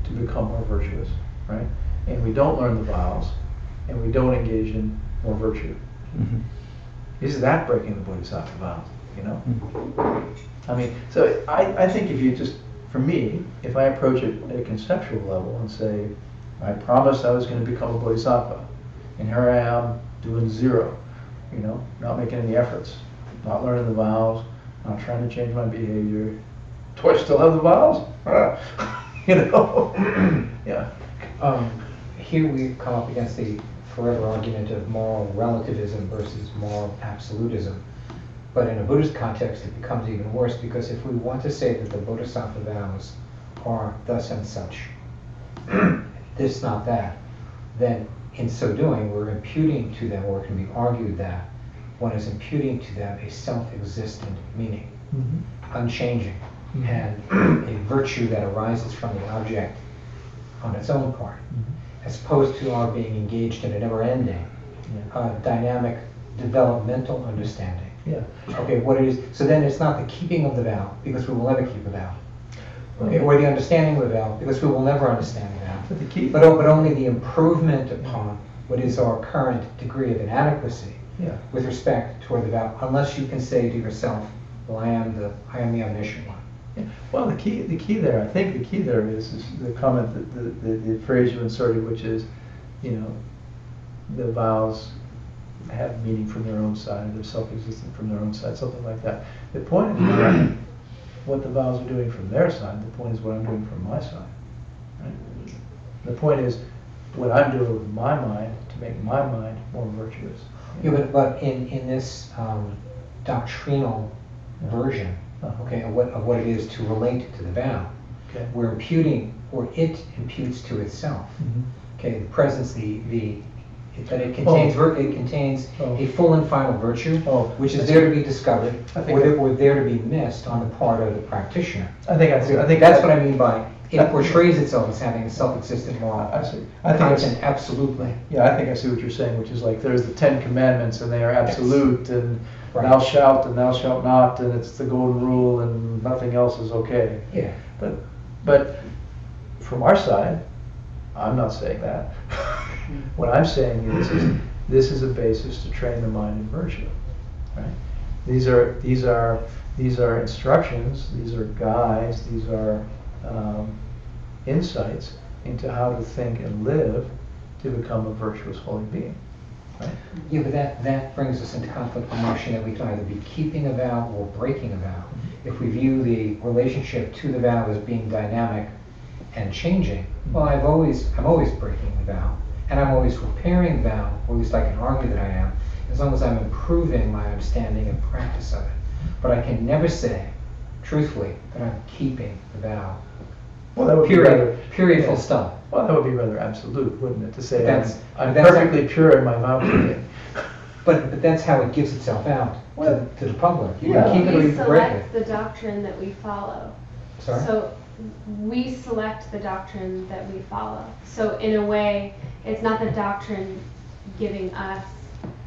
to become more virtuous, right? And we don't learn the vows, and we don't engage in more virtue. Mm-hmm. Is that breaking the bodhisattva vows? I mean, so I think if you just, for me, if I approach it at a conceptual level and say, I promised I was going to become a bodhisattva, and here I am doing zero, not making any efforts, not learning the vows, not trying to change my behavior. Do I still have the vows? Yeah. Here we come up against the forever argument of moral relativism versus moral absolutism. But in a Buddhist context, it becomes even worse, because if we want to say that the bodhisattva vows are thus and such, this, not that, then in so doing, we're imputing to them, or it can be argued that one is imputing to them a self-existent meaning, unchanging, and a virtue that arises from the object on its own part, as opposed to our being engaged in a never-ending, dynamic, developmental understanding. Yeah. Okay, what it is. So then it's not the keeping of the vow, because we will never keep a vow. Okay, or the understanding of the vow, because we will never understand the vow. But the key. But only the improvement upon what is our current degree of inadequacy with respect toward the vow, unless you can say to yourself, well, I am the omniscient one. Yeah. Well, the key there, I think the key there is the comment, the phrase you inserted, which is, the vows have meaning from their own side, they're self-existent from their own side, something like that. The point is not what the vows are doing from their side, the point is what I'm doing from my side. Right? The point is what I'm doing with my mind to make my mind more virtuous. Yeah, but in this doctrinal version, okay, of what it is to relate to the vow, we're imputing, or it imputes to itself, okay, the presence, that it contains a full and final virtue, which is there to be discovered, or there to be missed on the part of the practitioner. I think that's what I mean by it portrays itself as having a self-existent moral I see. I think it's, content, absolutely. yeah, I think I see what you're saying, which is like there's the 10 Commandments and they are absolute, and Right. thou shalt and thou shalt not, and it's the golden rule and nothing else is okay. Yeah. But from our side, I'm not saying that. What I'm saying is this is a basis to train the mind in virtue, right? These are instructions, these are guides, these are insights into how to think and live to become a virtuous holy being, right? Yeah, but that brings us into conflict with the notion that we can either be keeping a vow or breaking a vow. If we view the relationship to the vow as being dynamic and changing, well, I'm always breaking the vow, and I'm always repairing the vow, or at least I can argue that I am, as long as I'm improving my understanding and practice of it. But I can never say, truthfully, that I'm keeping the vow. Well, that would Period. be Period. yeah. Full stop. Well, that would be rather absolute, wouldn't it? To say I'm that's perfectly pure in my vow keeping. But that's how it gives itself out to the public. You Yeah. can keep it or We you can break it. select the doctrine that we follow. Sorry? So we select the doctrine that we follow. So in a way, it's not the doctrine giving us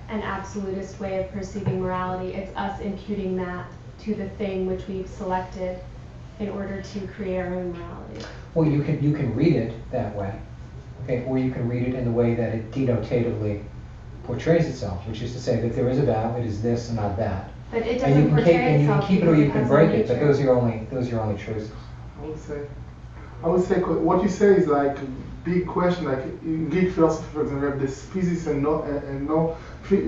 an absolutist way of perceiving morality. It's us imputing that to the thing which we've selected in order to create our own morality. Well, you can read it that way, okay, or you can read it in the way that it denotatively portrays itself, which is to say that there is a vow, it is this and not that. But it And you doesn't can portray you can itself keep it or because you it can has break a it, but nature. those are your only choices. I would say what you say is like a big question. Like in Greek philosophy, for example, we have this physis and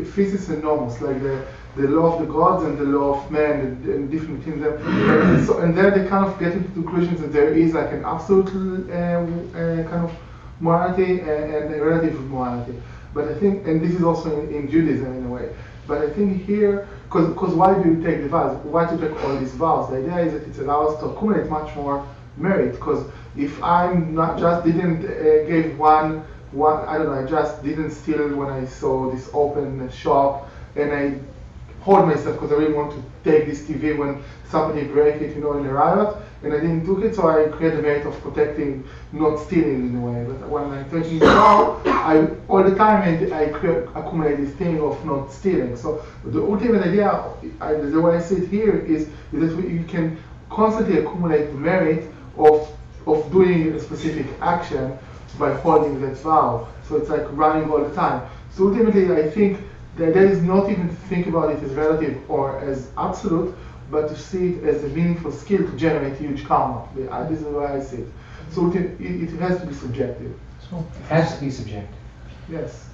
physis and nomos, like the law of the gods and the law of man, and different between them. And then they kind of get into conclusions that there is like an absolute kind of morality and a relative morality. But I think, and this is also in Judaism in a way. But I think here, because why do you take the vows? Why to take all these vows? The idea is that it allows us to accumulate much more merit. Because if I'm not just didn't give one, I don't know, I just didn't steal when I saw this open shop, and I hold myself because I really want to take this TV when somebody break it, in a riot, and I didn't do it, so I create the merit of protecting, not stealing in a way. But when I'm taking the vow, all the time I accumulate this thing of not stealing. So the ultimate idea, the way I see it here, is that you can constantly accumulate the merit of doing a specific action by holding that vow. So it's like running all the time. So ultimately, I think that there is not even to think about it as relative or as absolute, but to see it as a meaningful skill to generate huge karma. This is the way I see it. So it has to be subjective. So, It has to be subjective. Yes.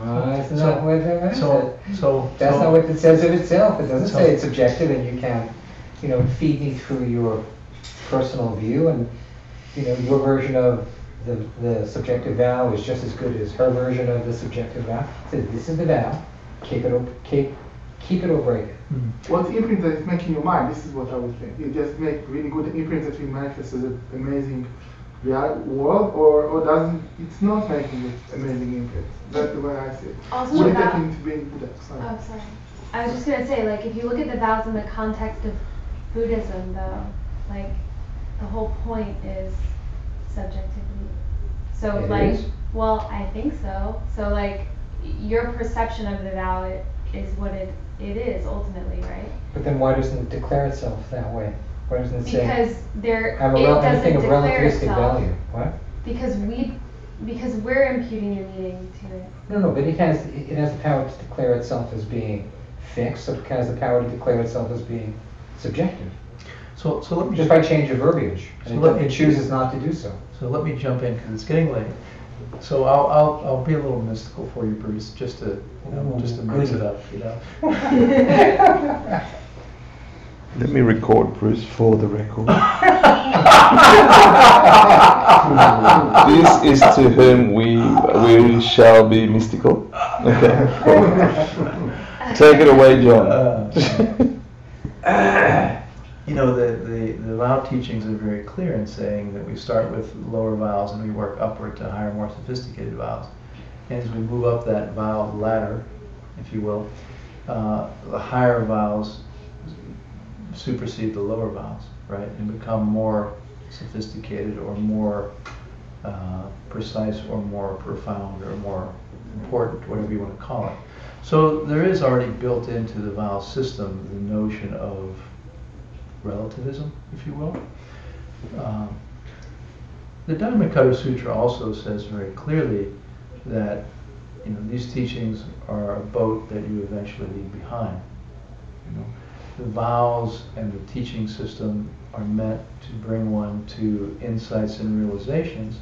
That's not what it so That's not what it says of itself. It doesn't So- say it's subjective and you can, feed me through your personal view, and your version of the subjective vow is just as good as her version of the subjective vow. It says this is the vow, keep it or break it. What imprint that it makes in your mind, this is what I would think. You just make really good imprints that will manifest as an amazing world, or doesn't, it's not making it amazing imprint. That's the way I see it. Also Would it about- take into being Buddha? Sorry. Oh, sorry. I was just gonna say, like, if you look at the vows in the context of Buddhism, though, like, the whole point is subjectivity. So, It like, is? well, I think so. So, like, your perception of the vow is what it is ultimately, right? But then why doesn't it declare itself that way? Why doesn't it say Because I have anything of declare relativistic itself. value? What? Because we're imputing your meaning to it. No, but it has the power to declare itself as being fixed, so it has the power to declare itself as being subjective. So let me Just by change of verbiage, So and let me- it chooses not to do so. So let me jump in because it's getting late. So I'll be a little mystical for you, Bruce, just to mix it up, Let me record, Bruce, for the record. This is to whom we shall be mystical. Okay. Take it away, John. The vow teachings are very clear in saying that we start with lower vows and we work upward to higher, more sophisticated vows. And as we move up that vow ladder, if you will, the higher vows supersede the lower vows, right, and become more sophisticated or more precise or more profound or more important, whatever you want to call it. So there is already built into the vow system the notion of relativism, if you will. The Dhammapada Sutra also says very clearly that these teachings are a boat that you eventually leave behind. The vows and the teaching system are meant to bring one to insights and realizations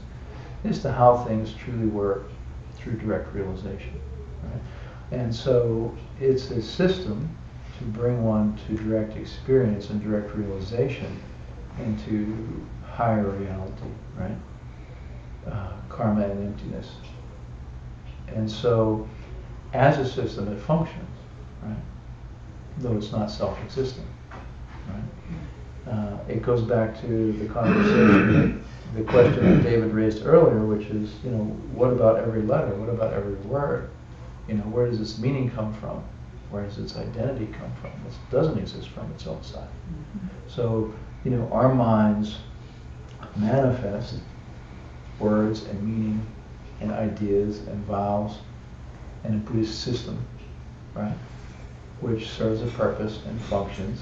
as to how things truly work through direct realization. Right? And so it's a system to bring one to direct experience and direct realization into higher reality, right? Karma and emptiness. And so, as a system, it functions, right? Though it's not self-existent, right? It goes back to the conversation, the question that David raised earlier, which is, what about every letter? What about every word? Where does its meaning come from? Where does its identity come from? It doesn't exist from its own side. So, our minds manifest words and meaning and ideas and vows and a Buddhist system, right? Which serves a purpose and functions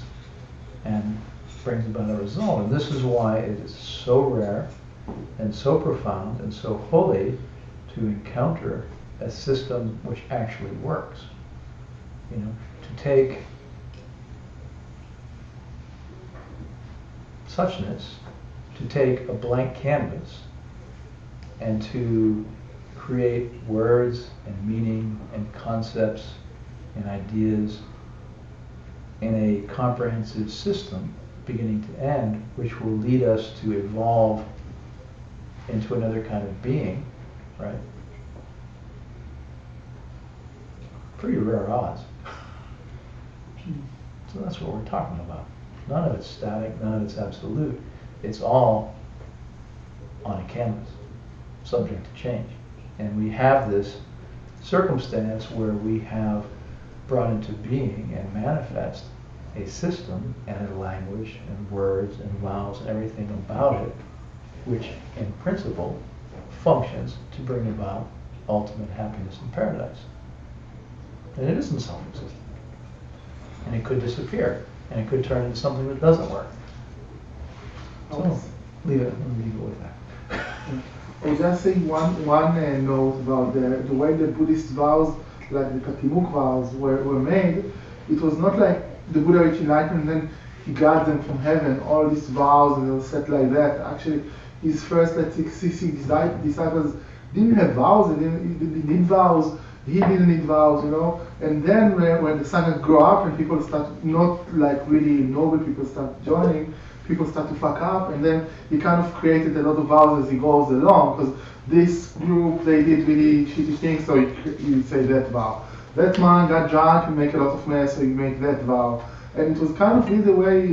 and brings about a result. And this is why it is so rare and so profound and so holy to encounter a system which actually works. To take suchness, to take a blank canvas and to create words and meaning and concepts and ideas in a comprehensive system beginning to end, which will lead us to evolve into another kind of being, right? Pretty rare odds. So that's what we're talking about. None of it's static, none of it's absolute. It's all on a canvas, subject to change. And we have this circumstance where we have brought into being and manifest a system and a language and words and vows and everything about it, which in principle functions to bring about ultimate happiness and paradise. And it isn't self-existent. And it could disappear. And it could turn into something that doesn't work. So, leave it with that. I was just saying one note about the way the Buddhist vows, like the Patimuk vows, were made. It was not like the Buddha reached enlightenment and then he got them from heaven, all these vows, and they were set like that. Actually, his first, 60 disciples didn't have vows, they didn't need vows. He didn't need vows, And then when the Sangha grew up and people start, not like really noble people start joining, people start to fuck up, and then he kind of created a lot of vows as he goes along, because this group, they did really shitty things, so you say that vow. That man got drunk and make a lot of mess, so you make that vow. And it was kind of really the way,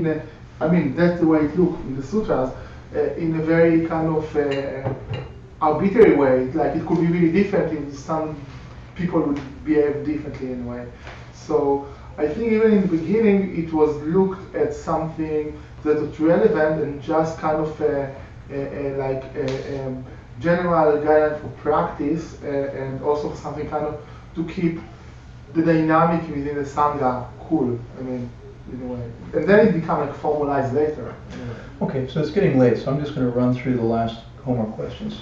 that's the way it looked in the sutras, in a very kind of arbitrary way. Like it could be really different if some people would behave differently in a way. So I think even in the beginning it was looked at something that was relevant and just kind of general guidance for practice, and also something kind of to keep the dynamic within the Sangha cool, in a way. And then it became like formalized later. Okay, so it's getting late, so I'm just going to run through the last homework questions.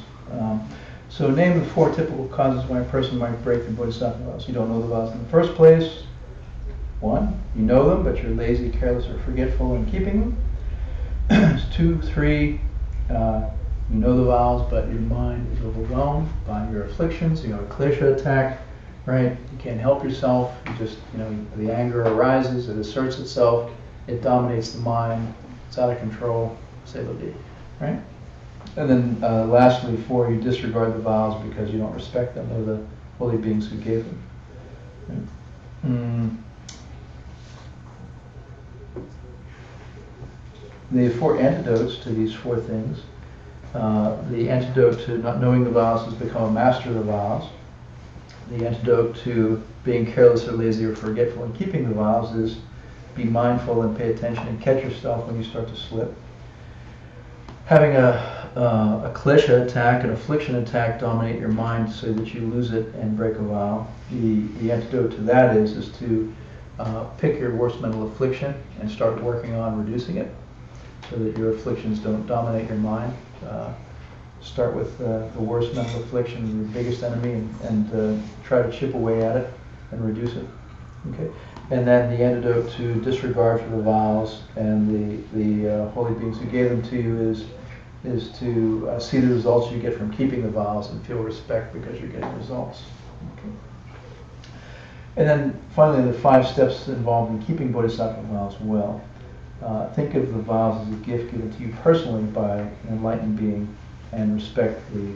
So name the 4 typical causes why a person might break the Bodhisattva vows. You don't know the vows in the first place. 1, you know them, but you're lazy, careless, or forgetful in keeping them. 2, 3, you know the vows, but your mind is overwhelmed by your afflictions. You have a klesha attack, right? You can't help yourself. You just, the anger arises, it asserts itself, it dominates the mind, it's out of control, say la vie, right? And then lastly, 4, you disregard the vows because you don't respect them. They're the holy beings who gave them. Right? The 4 antidotes to these 4 things. The antidote to not knowing the vows is become a master of the vows. The antidote to being careless or lazy or forgetful in keeping the vows is be mindful and pay attention and catch yourself when you start to slip. having a klesha attack, an affliction attack dominate your mind so that you lose it and break a vow. The antidote to that is to pick your worst mental affliction and start working on reducing it so that your afflictions don't dominate your mind. Start with the worst mental affliction, your biggest enemy, and try to chip away at it and reduce it. Okay, and then the antidote to disregard for the vows and the holy beings who gave them to you is to see the results you get from keeping the vows and feel respect because you're getting results. Okay. And then finally, the 5 steps involved in keeping bodhisattva vows well. Think of the vows as a gift given to you personally by an enlightened being, and respect the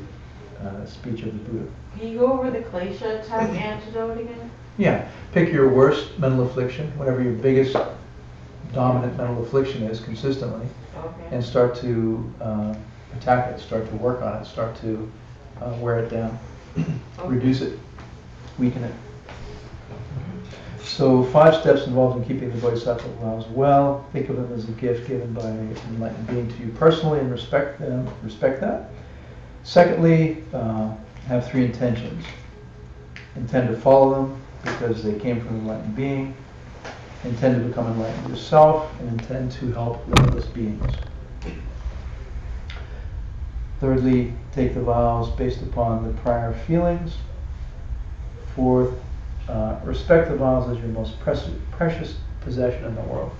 speech of the Buddha. Can you go over the klesha attack antidote again? Yeah, pick your worst mental affliction, whatever your biggest dominant mental affliction is consistently, Okay. and start to attack it, start to work on it, start to wear it down, reduce it, weaken it. So 5 steps involved in keeping the bodhisattva vows well. Think of them as a gift given by an enlightened being to you personally and respect that. Secondly, have 3 intentions. Intend to follow them because they came from an enlightened being. Intend to become enlightened yourself, and intend to help limitless beings. Thirdly, take the vows based upon the prior feelings. Fourth, respect the vows as your most precious possession in the world.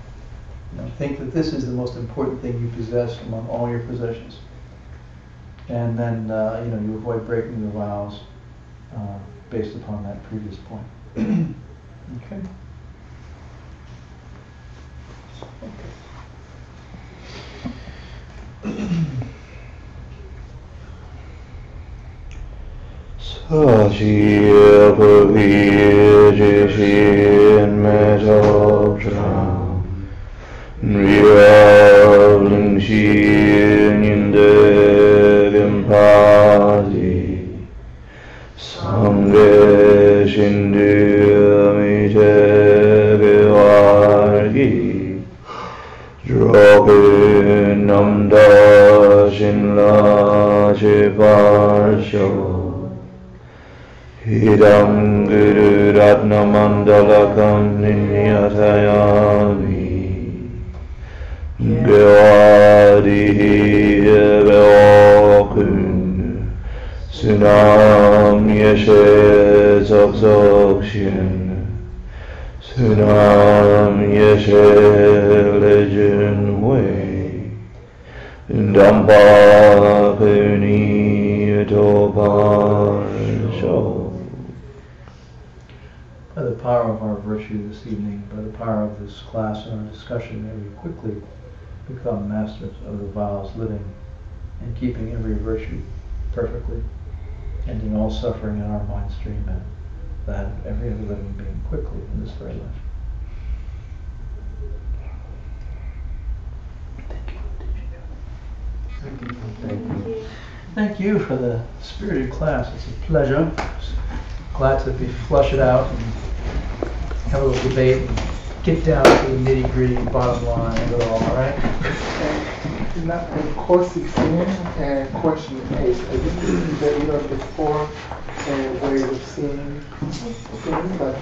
Think that this is the most important thing you possess among all your possessions. And then, you avoid breaking the vows based upon that previous point. Okay. Sajiya Bhavir Jishin Metobram Nriyav Shin Yindegam Padi Sangre Shindu Amite Vivargi Drobin Namda Shinla Chiparsho Hidam Guru Ratna Mandalakam Ninyatayami Gawadi Beokun Sunam Yeshe Zokzokshin Sunam Yeshe Legend Way Dampa Kuni Tobar Show. By the power of our virtue this evening, by the power of this class and our discussion, may we quickly become masters of the vows, living and keeping every virtue perfectly, ending all suffering in our mind stream and that of every other living being quickly in this very life. Thank you for the spirited class. It's a pleasure. Glad to be flush it out and have a little debate and get down to the nitty-gritty bottom line of it all, right? And course 16 and question 8. I think that the 4 ways of seeing things, but